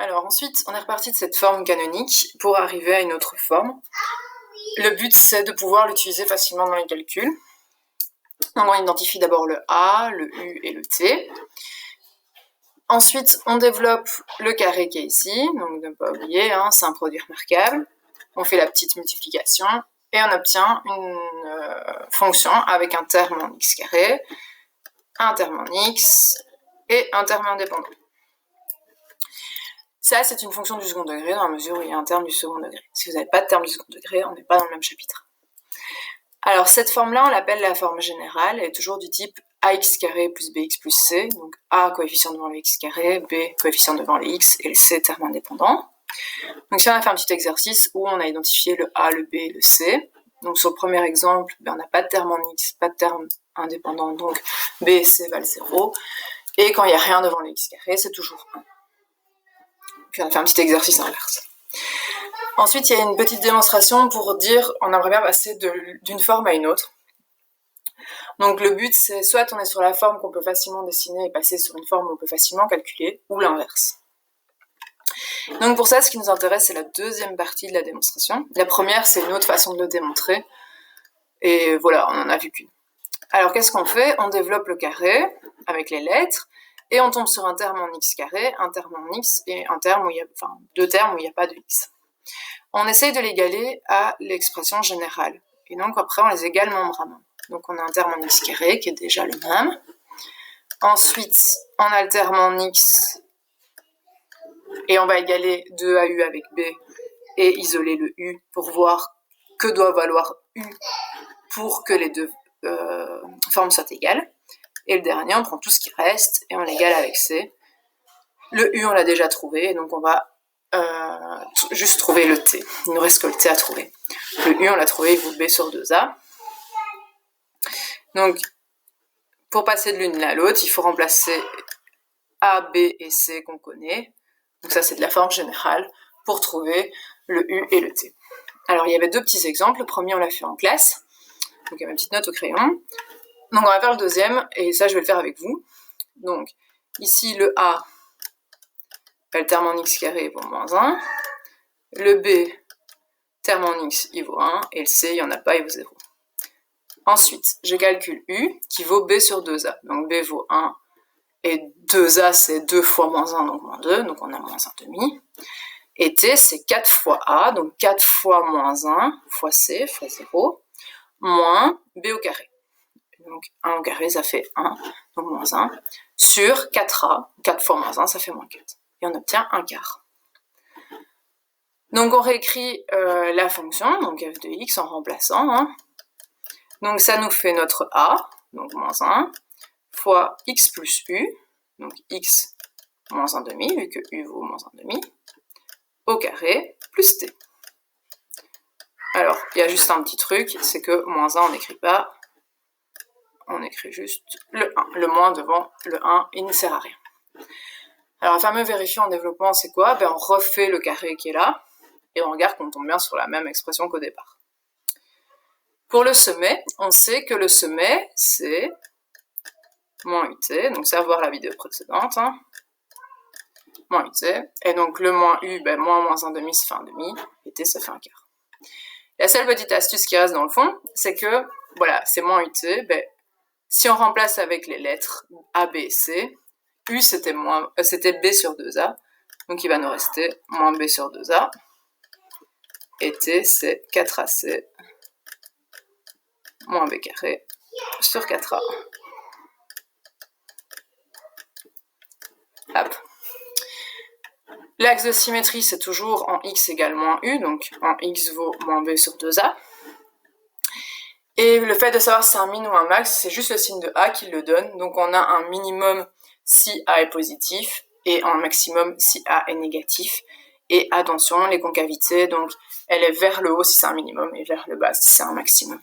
Alors ensuite, on est reparti de cette forme canonique pour arriver à une autre forme. Le but, c'est de pouvoir l'utiliser facilement dans les calculs. Donc on identifie d'abord le A, le U et le T. Ensuite, on développe le carré qui est ici, donc ne pas oublier, c'est un produit remarquable. On fait la petite multiplication et on obtient une fonction avec un terme en x carré, un terme en x et un terme indépendant. Ça, c'est une fonction du second degré dans la mesure où il y a un terme du second degré. Si vous n'avez pas de terme du second degré, on n'est pas dans le même chapitre. Alors, cette forme-là, on l'appelle la forme générale. Elle est toujours du type ax carré plus bx plus c. Donc, a coefficient devant le x carré, b coefficient devant les x et le c terme indépendant. Donc, si on a fait un petit exercice où on a identifié le a, le b et le c. Donc, sur le premier exemple, on n'a pas de terme en x, pas de terme indépendant. Donc, b et c valent 0. Et quand il n'y a rien devant le x carré, c'est toujours 1. Puis on a fait un petit exercice inverse. Ensuite, il y a une petite démonstration pour dire on aimerait bien passer d'une forme à une autre. Donc le but, c'est soit on est sur la forme qu'on peut facilement dessiner et passer sur une forme où on peut facilement calculer, ou l'inverse. Donc pour ça, ce qui nous intéresse, c'est la deuxième partie de la démonstration. La première, c'est une autre façon de le démontrer. Et voilà, on n'en a vu qu'une. Alors qu'est-ce qu'on fait? On développe le carré avec les lettres. Et on tombe sur un terme en x carré, un terme en x et un terme où il y a, deux termes où il n'y a pas de x. On essaye de l'égaler à l'expression générale. Et donc après, on les égale membre à membre. Donc on a un terme en x carré qui est déjà le même. Ensuite, on a le terme en x et on va égaler 2AU avec b et isoler le u pour voir que doit valoir u pour que les deux formes soient égales. Et le dernier, on prend tout ce qui reste et on l'égale avec c. Le u, on l'a déjà trouvé, donc on va juste trouver le t. Il nous reste que le t à trouver. Le u, on l'a trouvé, il vaut b sur 2a. Donc, pour passer de l'une à l'autre, il faut remplacer a, b et c qu'on connaît. Donc ça, c'est de la forme générale pour trouver le u et le t. Alors, il y avait deux petits exemples. Le premier, on l'a fait en classe. Donc, il y a ma petite note au crayon. Donc on va faire le deuxième, et ça je vais le faire avec vous. Donc ici le A, le terme en x carré vaut moins 1. Le B, terme en x, il vaut 1. Et le C, il n'y en a pas, il vaut 0. Ensuite, je calcule U, qui vaut B sur 2A. Donc B vaut 1, et 2A c'est 2 fois moins 1, donc moins 2, donc on a moins 1,5. Et T, c'est 4 fois A, donc 4 fois moins 1, fois C, fois 0, moins B au carré. Donc 1 au carré, ça fait 1, donc moins 1, sur 4a, 4 fois moins 1, ça fait moins 4. Et on obtient un quart. Donc on réécrit la fonction, donc f de x, en remplaçant. Donc ça nous fait notre a, donc moins 1, fois x plus u, donc x moins 1,5, vu que u vaut moins 1,5, au carré, plus t. Alors, il y a juste un petit truc, c'est que moins 1, on n'écrit pas. On écrit juste le 1. Le moins devant le 1, il ne sert à rien. Alors, le fameux vérifier en développement, c'est quoi? On refait le carré qui est là, et on regarde qu'on tombe bien sur la même expression qu'au départ. Pour le sommet, on sait que le sommet, c'est moins ut, donc ça, voir la vidéo précédente. Moins ut, et donc le moins u, moins 1,5, ça fait 1,5, et t, ça fait un quart. La seule petite astuce qui reste dans le fond, c'est que, voilà, c'est moins ut, si on remplace avec les lettres A, B et C, U c'était B sur 2A, donc il va nous rester moins B sur 2A, et T c'est 4AC moins B carré sur 4A. Hop. L'axe de symétrie c'est toujours en X égale moins U, donc en X vaut moins B sur 2A. Et le fait de savoir si c'est un min ou un max, c'est juste le signe de A qui le donne. Donc on a un minimum si A est positif et un maximum si A est négatif. Et attention, les concavités, donc elle est vers le haut si c'est un minimum et vers le bas si c'est un maximum.